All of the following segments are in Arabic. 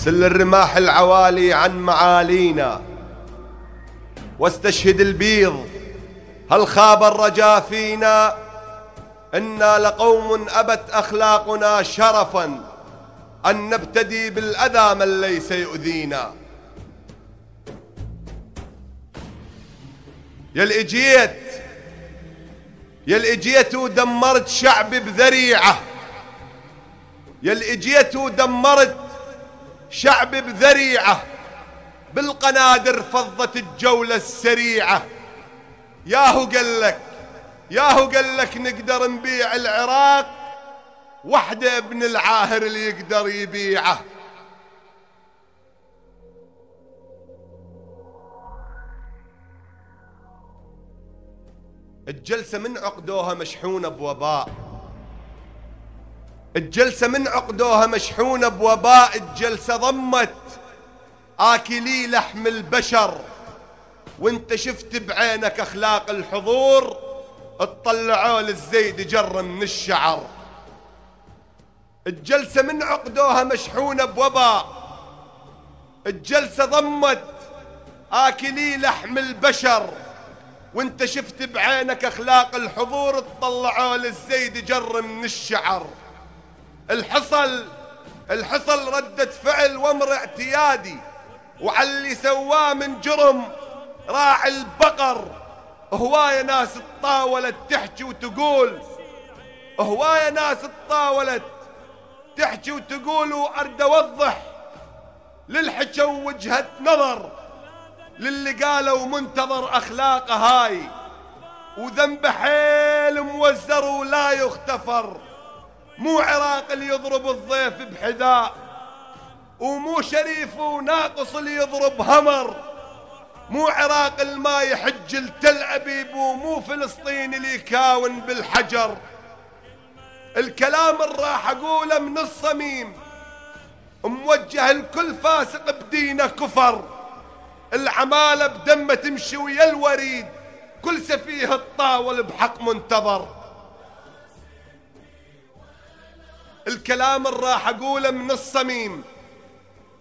سل الرماح العوالي عن معالينا، واستشهد البيض هل خاب الرجا فينا. إنا لقوم أبت أخلاقنا شرفا أن نبتدي بالأذى من ليس يؤذينا. يا اجيت ودمرت شعبي بذريعة، يا اجيت ودمرت شعبي بذريعة، بالقنادر فضت الجولة السريعة. ياهو قال لك نقدر نبيع العراق، وحده ابن العاهر اللي يقدر يبيعه. الجلسة من عقدوها مشحونة بوباء، الجلسة من عقدوها مشحونة بوباء. الجلسة ضمت آكلي لحم البشر، وانت شفت بعينك أخلاق الحضور، اطلعوا للزيد جر من الشعر. الجلسة من عقدوها مشحونة بوباء، الجلسة ضمت آكلي لحم البشر، وانت شفت بعينك أخلاق الحضور، اطلعوا للزيد جر من الشعر. الحصل ردة فعل وامر اعتيادي، وعلى اللي سواه من جرم راعي البقر. هواية ناس تطاولت تحكي وتقول، هواية ناس تطاولت تحكي وتقول، وأرد أوضح للحكى وجهة نظر للي قالوا منتظر أخلاقه هاي، وذنب حيل موزر ولا يختفر. مو عراق اللي يضرب الضيف بحذاء، ومو شريف وناقص اللي يضرب همر. مو عراق الما يحج لتل أبيب، ومو فلسطين اللي يكاون بالحجر. الكلام اللي راح أقوله من الصميم موجه لكل فاسق بدينه كفر. العمالة بدمه تمشي ويا الوريد، كل سفيه الطاول بحق منتظر. الكلام اللي راح أقوله من الصميم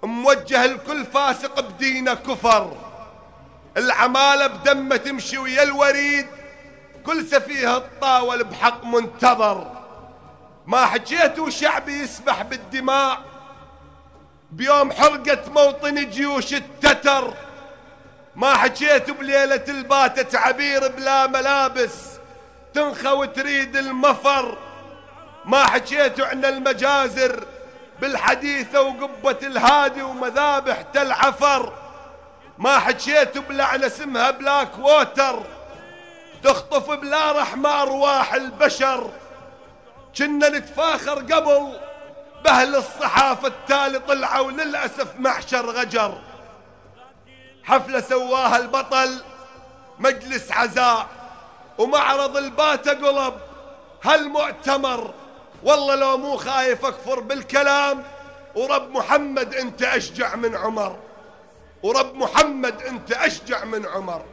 موجه لكل فاسق بدينه كفر. العمالة بدمه تمشي ويا الوريد، كل سفيه الطاول بحق منتظر. ما حكيت وشعبي يسبح بالدماء بيوم حرقة موطن جيوش التتر. ما حكيت بليلة الباتت عبير بلا ملابس تنخى وتريد المفر. ما حكيت عن المجازر بالحديثة وقبة الهادي ومذابح تل عفر. ما حكيت بلعنة اسمها بلاك ووتر تخطف بلا رحمة أرواح البشر. كنا نتفاخر قبل بأهل الصحافة، التالي طلعوا للأسف محشر غجر. حفلة سواها البطل مجلس عزاء، ومعرض الباتة قلب هالمؤتمر. والله لو مو خايف أكفر بالكلام، ورب محمد أنت أشجع من عمر، ورب محمد أنت أشجع من عمر.